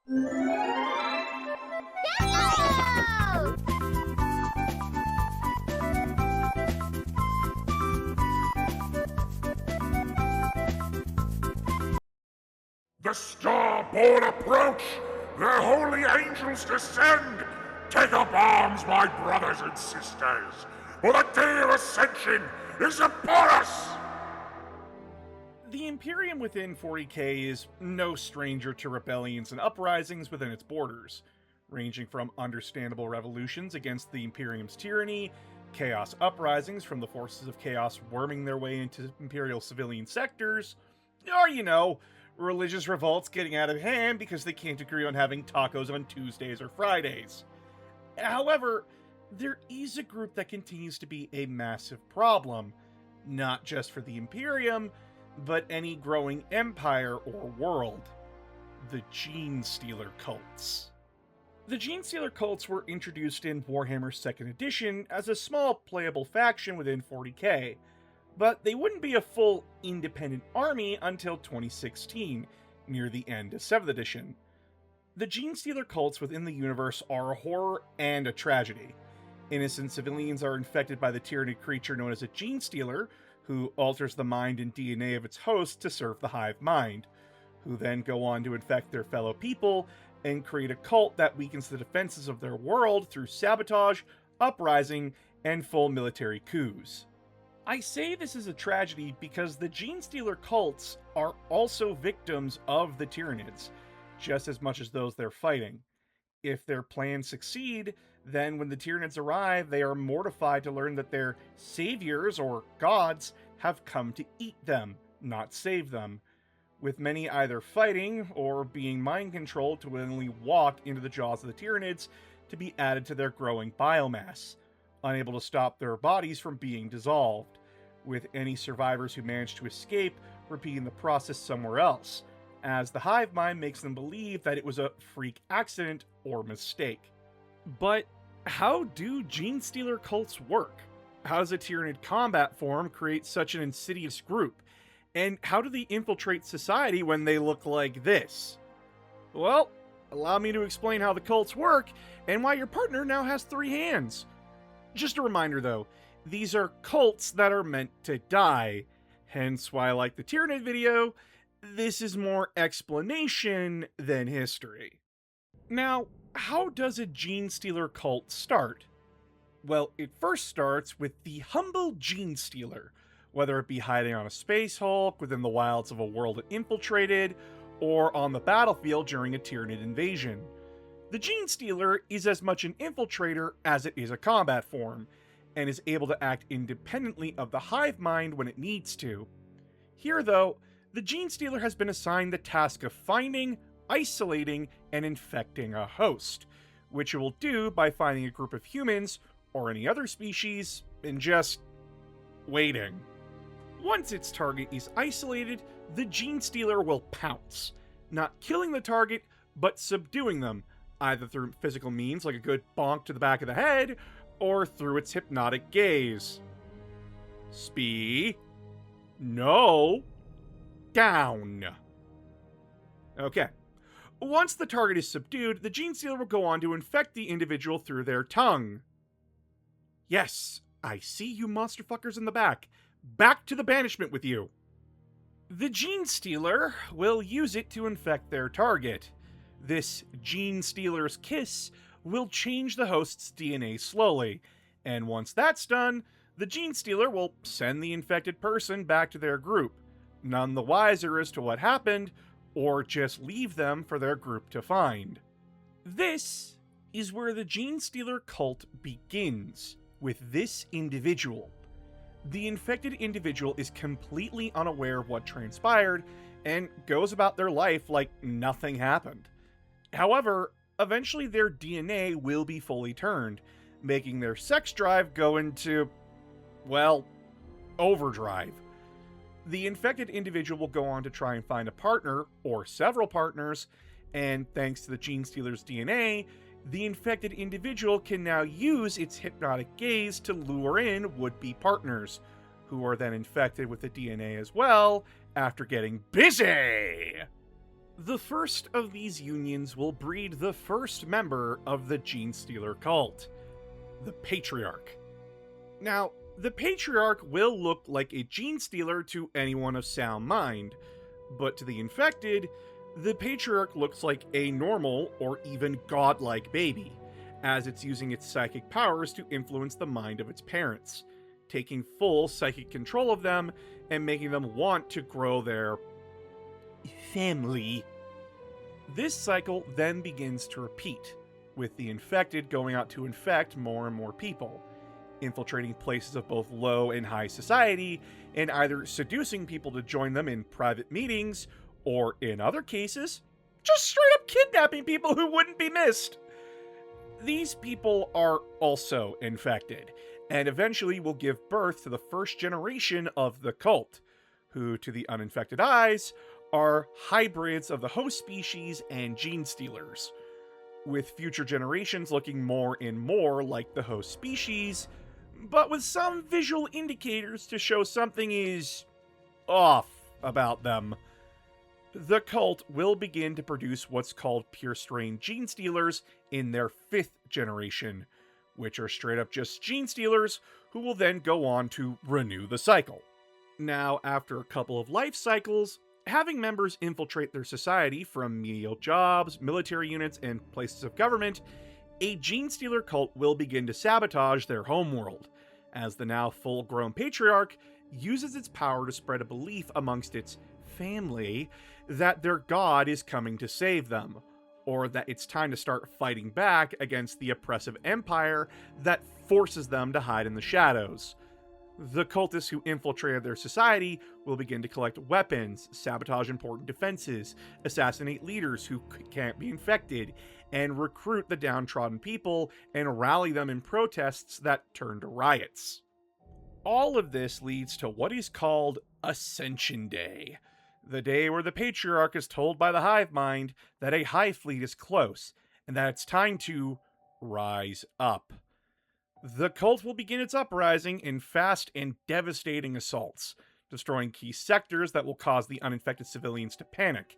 The starboard approach! The holy angels descend! Take up arms, my brothers and sisters, for the day of ascension is upon us! The Imperium within 40k is no stranger to rebellions and uprisings within its borders, ranging from understandable revolutions against the Imperium's tyranny, chaos uprisings from the forces of chaos worming their way into Imperial civilian sectors, or, religious revolts getting out of hand because they can't agree on having tacos on Tuesdays or Fridays. However, there is a group that continues to be a massive problem, not just for the Imperium, but any growing empire or world: the Genestealer Cults. The Genestealer Cults were introduced in Warhammer 2nd Edition as a small playable faction within 40k, but they wouldn't be a full independent army until 2016, near the end of 7th Edition. The Genestealer Cults within the universe are a horror and a tragedy. Innocent civilians are infected by the Tyranid creature known as a Genestealer, who alters the mind and DNA of its host to serve the hive mind, who then go on to infect their fellow people and create a cult that weakens the defenses of their world through sabotage, uprising, and full military coups. I say this is a tragedy because the Genestealer Cults are also victims of the Tyranids, just as much as those they're fighting. If their plans succeed, then when the Tyranids arrive, they are mortified to learn that their saviors, or gods, have come to eat them, not save them, with many either fighting or being mind-controlled to willingly walk into the jaws of the Tyranids to be added to their growing biomass, unable to stop their bodies from being dissolved, with any survivors who manage to escape repeating the process somewhere else, as the hive mind makes them believe that it was a freak accident or mistake. But how do Genestealer cults work? How does a Tyranid combat form create such an insidious group? And how do they infiltrate society when they look like this? Well, allow me to explain how the cults work and why your partner now has 3 hands. Just a reminder though, these are cults that are meant to die, hence why, like the Tyranid video, this is more explanation than history. Now, how does a Genestealer cult start? Well, it first starts with the humble Genestealer, whether it be hiding on a space hulk within the wilds of a world it infiltrated, or on the battlefield during a Tyranid invasion. The Genestealer is as much an infiltrator as it is a combat form, and is able to act independently of the hive mind when it needs to. Here, though, the Genestealer has been assigned the task of finding, isolating, and infecting a host, which it will do by finding a group of humans, or any other species, and just waiting. Once its target is isolated, the Genestealer will pounce, not killing the target, but subduing them, either through physical means like a good bonk to the back of the head, or through its hypnotic gaze. Spee. No. Down. Okay. Once the target is subdued, the Genestealer will go on to infect the individual through their tongue. Yes, I see you monster fuckers in the back. Back to the banishment with you. The Genestealer will use it to infect their target. This Genestealer's kiss will change the host's DNA slowly, and once that's done, the Genestealer will send the infected person back to their group, none the wiser as to what happened, or just leave them for their group to find. This is where the Genestealer cult begins, with this individual. The infected individual is completely unaware of what transpired, and goes about their life like nothing happened. However, eventually their DNA will be fully turned, making their sex drive go into, well, overdrive. The infected individual will go on to try and find a partner, or several partners, and thanks to the Genestealer's DNA, the infected individual can now use its hypnotic gaze to lure in would-be partners, who are then infected with the DNA as well, after getting busy! The first of these unions will breed the first member of the Genestealer Cult, the Patriarch. Now, the Patriarch will look like a Genestealer to anyone of sound mind, but to the infected, the Patriarch looks like a normal or even godlike baby, as it's using its psychic powers to influence the mind of its parents, taking full psychic control of them and making them want to grow their family. This cycle then begins to repeat, with the infected going out to infect more and more people, infiltrating places of both low and high society, and either seducing people to join them in private meetings, or in other cases, just straight up kidnapping people who wouldn't be missed. These people are also infected, and eventually will give birth to the first generation of the cult, who, to the uninfected eyes, are hybrids of the host species and Genestealers, with future generations looking more and more like the host species, but with some visual indicators to show something is off about them. The cult will begin to produce what's called pure strain Genestealers in their 5th generation, which are straight up just Genestealers who will then go on to renew the cycle. Now, after a couple of life cycles, having members infiltrate their society from menial jobs, military units, and places of government, a Genestealer cult will begin to sabotage their homeworld, as the now full-grown Patriarch uses its power to spread a belief amongst its family that their god is coming to save them, or that it's time to start fighting back against the oppressive empire that forces them to hide in the shadows. The cultists who infiltrated their society will begin to collect weapons, sabotage important defenses, assassinate leaders who can't be infected, and recruit the downtrodden people and rally them in protests that turn to riots. All of this leads to what is called Ascension Day, the day where the Patriarch is told by the hive mind that a hive fleet is close, and that it's time to rise up. The cult will begin its uprising in fast and devastating assaults, destroying key sectors that will cause the uninfected civilians to panic,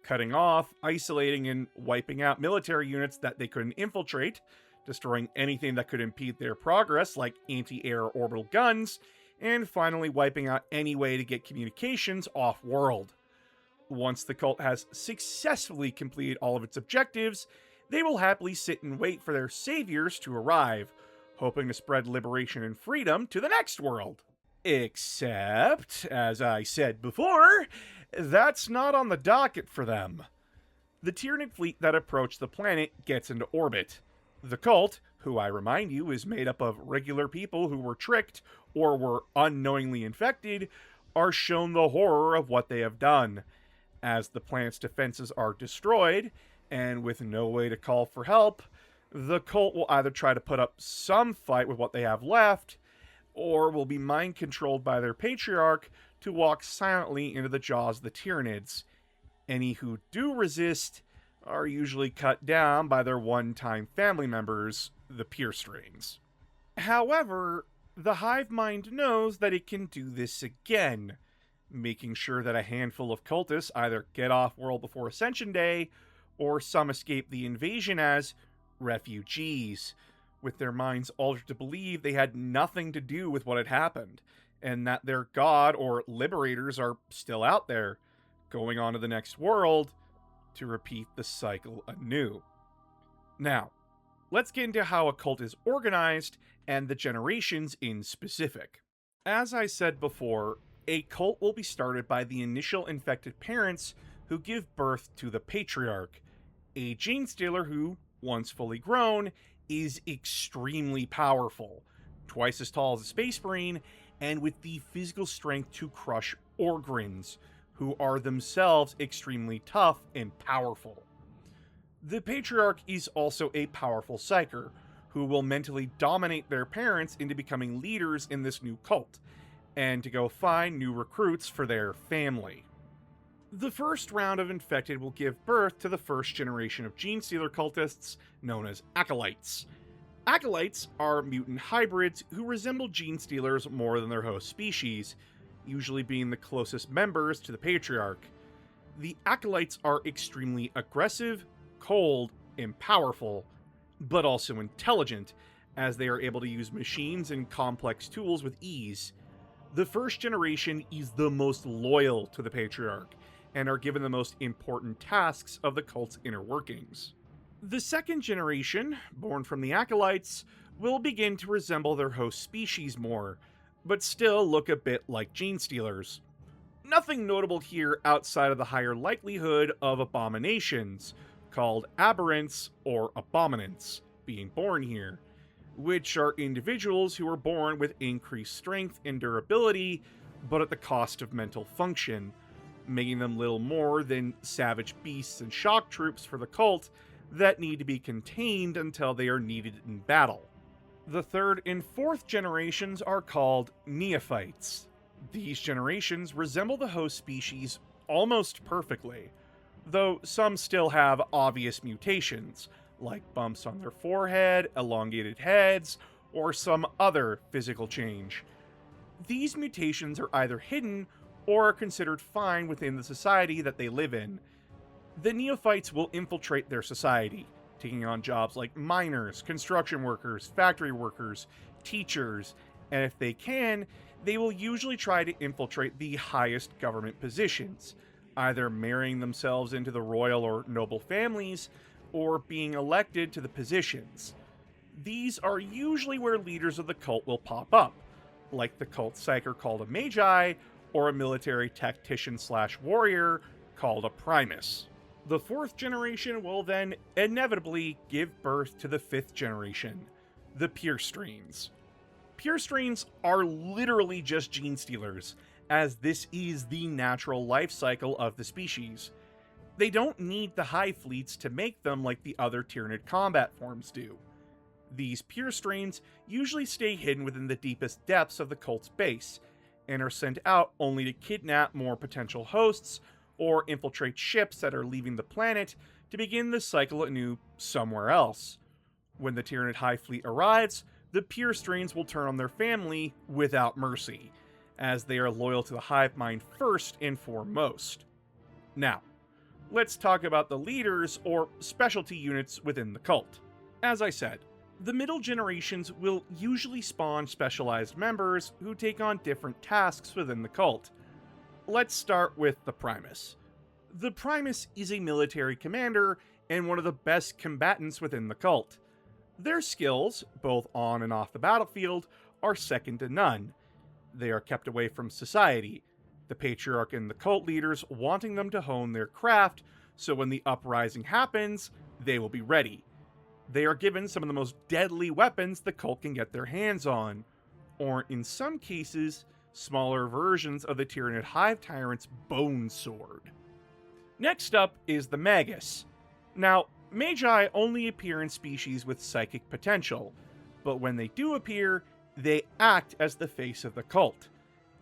cutting off, isolating, and wiping out military units that they couldn't infiltrate, destroying anything that could impede their progress, like anti-air orbital guns, and finally wiping out any way to get communications off-world. Once the cult has successfully completed all of its objectives, they will happily sit and wait for their saviors to arrive, hoping to spread liberation and freedom to the next world. Except, as I said before, that's not on the docket for them. The Tyranid fleet that approached the planet gets into orbit. The cult, who I remind you is made up of regular people who were tricked or were unknowingly infected, are shown the horror of what they have done. As the planet's defenses are destroyed, and with no way to call for help, the cult will either try to put up some fight with what they have left, or will be mind-controlled by their Patriarch to walk silently into the jaws of the Tyranids. Any who do resist are usually cut down by their one-time family members, the Pure Strains. However, the hive mind knows that it can do this again, making sure that a handful of cultists either get off-world before Ascension Day, or some escape the invasion as refugees, with their minds altered to believe they had nothing to do with what had happened, and that their god or liberators are still out there, going on to the next world to repeat the cycle anew. Now, let's get into how a cult is organized and the generations in specific. As I said before, a cult will be started by the initial infected parents who give birth to the Patriarch, a Genestealer who, once fully grown, is extremely powerful, twice as tall as a Space Marine, and with the physical strength to crush Orgrins, who are themselves extremely tough and powerful. The Patriarch is also a powerful psyker, who will mentally dominate their parents into becoming leaders in this new cult, and to go find new recruits for their family. The first round of infected will give birth to the first generation of Genestealer cultists, known as acolytes. Acolytes are mutant hybrids who resemble Genestealers more than their host species, usually being the closest members to the Patriarch. The acolytes are extremely aggressive, cold, and powerful, but also intelligent, as they are able to use machines and complex tools with ease. The first generation is the most loyal to the Patriarch, and are given the most important tasks of the cult's inner workings. The second generation, born from the acolytes, will begin to resemble their host species more, but still look a bit like Genestealers. Nothing notable here outside of the higher likelihood of abominations, called aberrants or abominants, being born here, which are individuals who are born with increased strength and durability, but at the cost of mental function, making them little more than savage beasts and shock troops for the cult that need to be contained until they are needed in battle. The third and fourth generations are called neophytes. These generations resemble the host species almost perfectly, though some still have obvious mutations, like bumps on their forehead, elongated heads, or some other physical change. These mutations are either hidden or are considered fine within the society that they live in. The neophytes will infiltrate their society, taking on jobs like miners, construction workers, factory workers, teachers, and if they can, they will usually try to infiltrate the highest government positions, either marrying themselves into the royal or noble families, or being elected to the positions. These are usually where leaders of the cult will pop up, like the cult psyker called a magi, or a military tactician/warrior called a primus. The fourth generation will then inevitably give birth to the fifth generation, the pure strains. Pure strains are literally just Genestealers, as this is the natural life cycle of the species. They don't need the hive fleets to make them like the other Tyranid combat forms do. These pure strains usually stay hidden within the deepest depths of the cult's base, and are sent out only to kidnap more potential hosts or infiltrate ships that are leaving the planet to begin the cycle anew somewhere else. When the Tyranid hive fleet arrives, the pure strains will turn on their family without mercy, as they are loyal to the hive mind first and foremost. Now, let's talk about the leaders or specialty units within the cult. As I said, the middle generations will usually spawn specialized members who take on different tasks within the cult. Let's start with the Primus. The Primus is a military commander and one of the best combatants within the cult. Their skills, both on and off the battlefield, are second to none. They are kept away from society, the Patriarch and the cult leaders wanting them to hone their craft, so when the uprising happens, they will be ready. They are given some of the most deadly weapons the cult can get their hands on, or in some cases, smaller versions of the Tyranid Hive Tyrant's Bone Sword. Next up is the Magus. Now, Magi only appear in species with psychic potential, but when they do appear, they act as the face of the cult,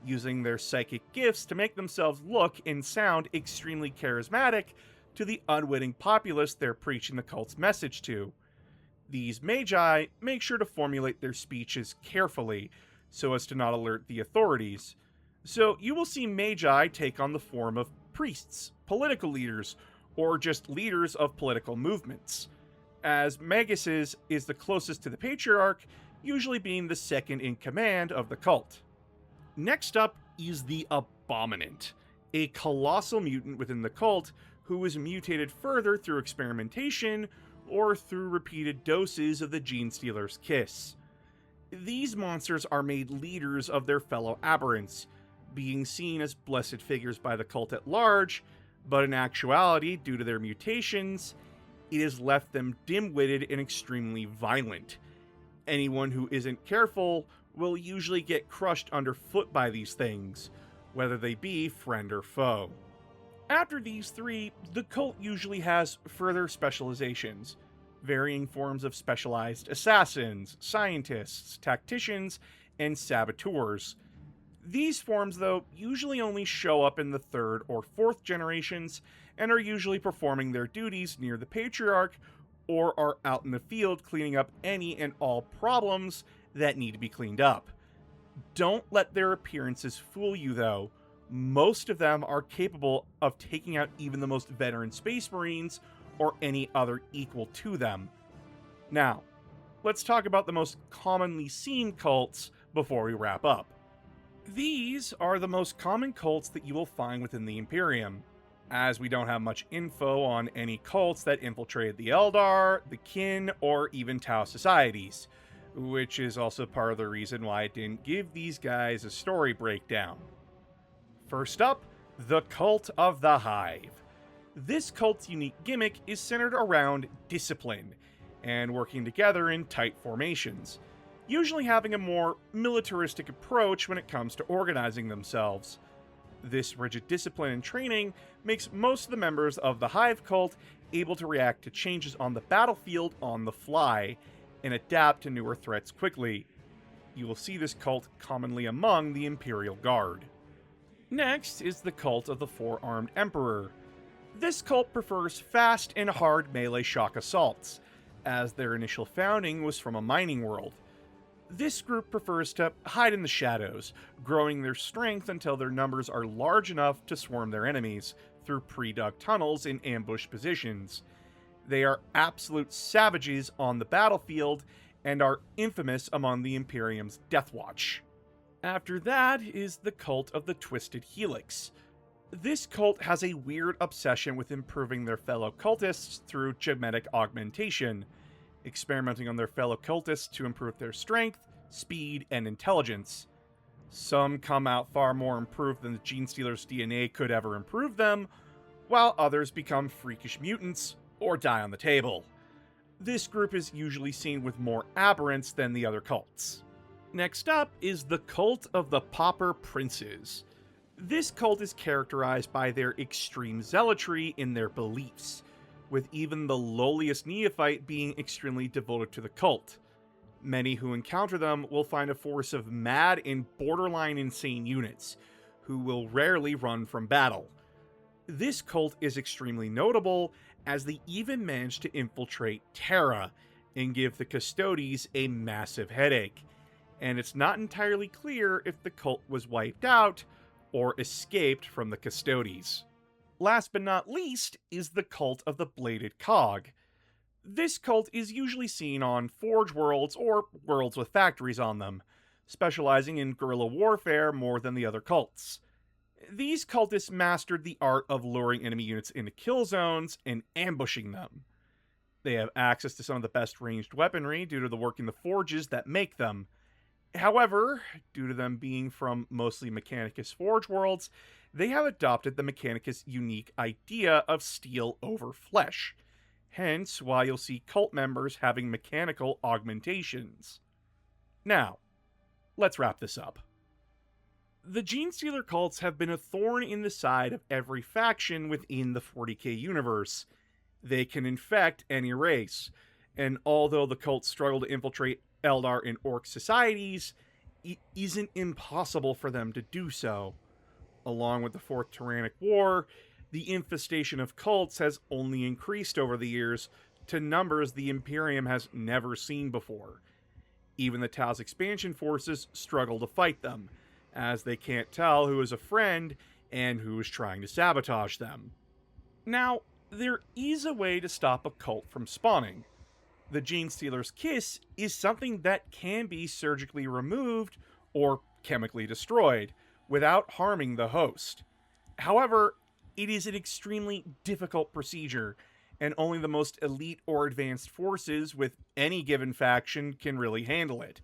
using their psychic gifts to make themselves look and sound extremely charismatic to the unwitting populace they're preaching the cult's message to. These magi make sure to formulate their speeches carefully so as to not alert the authorities. So you will see magi take on the form of priests, political leaders, or just leaders of political movements, as Maguses is the closest to the Patriarch, usually being the second in command of the cult. Next up is the Abominant, a colossal mutant within the cult who is mutated further through experimentation or through repeated doses of the Genestealer's kiss. These monsters are made leaders of their fellow aberrants, being seen as blessed figures by the cult at large, but in actuality, due to their mutations, it has left them dim-witted and extremely violent. Anyone who isn't careful will usually get crushed underfoot by these things, whether they be friend or foe. After these three, the cult usually has further specializations, varying forms of specialized assassins, scientists, tacticians, and saboteurs. These forms, though, usually only show up in the third or fourth generations, and are usually performing their duties near the Patriarch, or are out in the field cleaning up any and all problems that need to be cleaned up. Don't let their appearances fool you, though. Most of them are capable of taking out even the most veteran Space Marines or any other equal to them. Now, let's talk about the most commonly seen cults before we wrap up. These are the most common cults that you will find within the Imperium, as we don't have much info on any cults that infiltrated the Eldar, the Kin, or even Tau societies, which is also part of the reason why I didn't give these guys a story breakdown. First up, the Cult of the Hive. This cult's unique gimmick is centered around discipline and working together in tight formations, usually having a more militaristic approach when it comes to organizing themselves. This rigid discipline and training makes most of the members of the Hive cult able to react to changes on the battlefield on the fly and adapt to newer threats quickly. You will see this cult commonly among the Imperial Guard. Next is the Cult of the Four-Armed Emperor. This cult prefers fast and hard melee shock assaults, as their initial founding was from a mining world. This group prefers to hide in the shadows, growing their strength until their numbers are large enough to swarm their enemies through pre-dug tunnels in ambush positions. They are absolute savages on the battlefield and are infamous among the Imperium's Death Watch. After that is the Cult of the Twisted Helix. This cult has a weird obsession with improving their fellow cultists through genetic augmentation, experimenting on their fellow cultists to improve their strength, speed, and intelligence. Some come out far more improved than the Genestealer's DNA could ever improve them, while others become freakish mutants or die on the table. This group is usually seen with more aberrance than the other cults. Next up is the Cult of the Pauper Princes. This cult is characterized by their extreme zealotry in their beliefs, with even the lowliest neophyte being extremely devoted to the cult. Many who encounter them will find a force of mad and borderline insane units, who will rarely run from battle. This cult is extremely notable, as they even managed to infiltrate Terra and give the Custodes a massive headache, and it's not entirely clear if the cult was wiped out or escaped from the Custodes. Last but not least is the Cult of the Bladed Cog. This cult is usually seen on Forge worlds or worlds with factories on them, specializing in guerrilla warfare more than the other cults. These cultists mastered the art of luring enemy units into kill zones and ambushing them. They have access to some of the best ranged weaponry due to the work in the forges that make them. However, due to them being from mostly Mechanicus Forge worlds, they have adopted the Mechanicus unique idea of steel over flesh, hence why you'll see cult members having mechanical augmentations. Now, let's wrap this up. The Genestealer cults have been a thorn in the side of every faction within the 40k universe. They can infect any race, and although the cults struggle to infiltrate Eldar and Orc societies, it isn't impossible for them to do so. Along with the Fourth Tyrannic War, the infestation of cults has only increased over the years to numbers the Imperium has never seen before. Even the Tau's expansion forces struggle to fight them, as they can't tell who is a friend and who is trying to sabotage them. Now, there is a way to stop a cult from spawning. The Genestealer's Kiss is something that can be surgically removed or chemically destroyed without harming the host. However, it is an extremely difficult procedure, and only the most elite or advanced forces with any given faction can really handle it.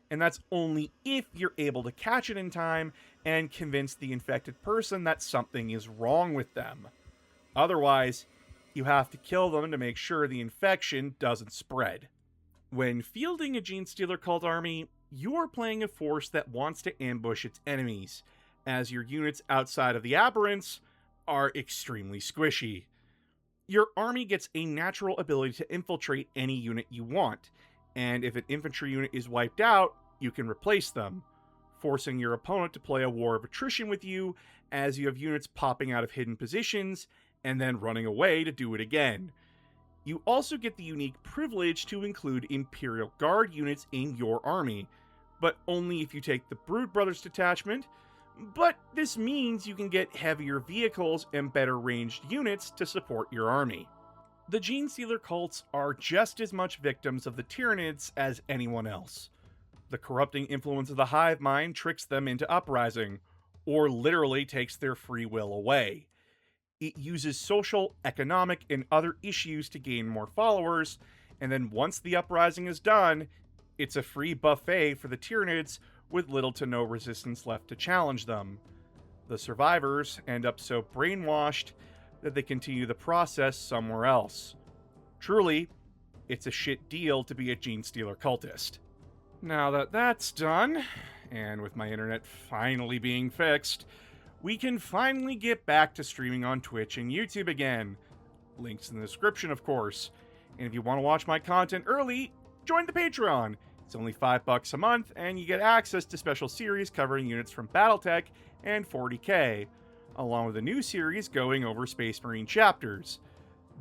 And that's only if you're able to catch it in time and convince the infected person that something is wrong with them. Otherwise, you have to kill them to make sure the infection doesn't spread. When fielding a Genestealer Cult army, you are playing a force that wants to ambush its enemies, as your units outside of the Aberrants are extremely squishy. Your army gets a natural ability to infiltrate any unit you want, and if an infantry unit is wiped out, you can replace them, forcing your opponent to play a war of attrition with you as you have units popping out of hidden positions and then running away to do it again. You also get the unique privilege to include Imperial Guard units in your army, but only if you take the Brood Brothers detachment, But this means you can get heavier vehicles and better ranged units to support your army. The Genestealer cults are just as much victims of the Tyranids as anyone else. The corrupting influence of the hive mind tricks them into uprising, or literally takes their free will away. It uses social, economic, and other issues to gain more followers, and then once the uprising is done, it's a free buffet for the Tyranids with little to no resistance left to challenge them. The survivors end up so brainwashed that they continue the process somewhere else. Truly, it's a shit deal to be a Genestealer cultist. Now that that's done, and with my internet finally being fixed, we can finally get back to streaming on Twitch and YouTube again. Links in the description, of course. And if you want to watch my content early, join the Patreon. It's only $5 a month, and you get access to special series covering units from Battletech and 40k, along with a new series going over Space Marine chapters.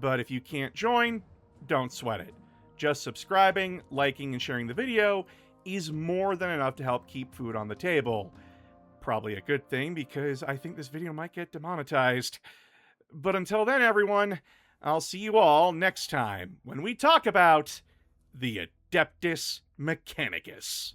But if you can't join, don't sweat it. Just subscribing, liking, and sharing the video is more than enough to help keep food on the table. Probably a good thing, because I think this video might get demonetized. But until then, everyone, I'll see you all next time when we talk about the Adeptus Mechanicus.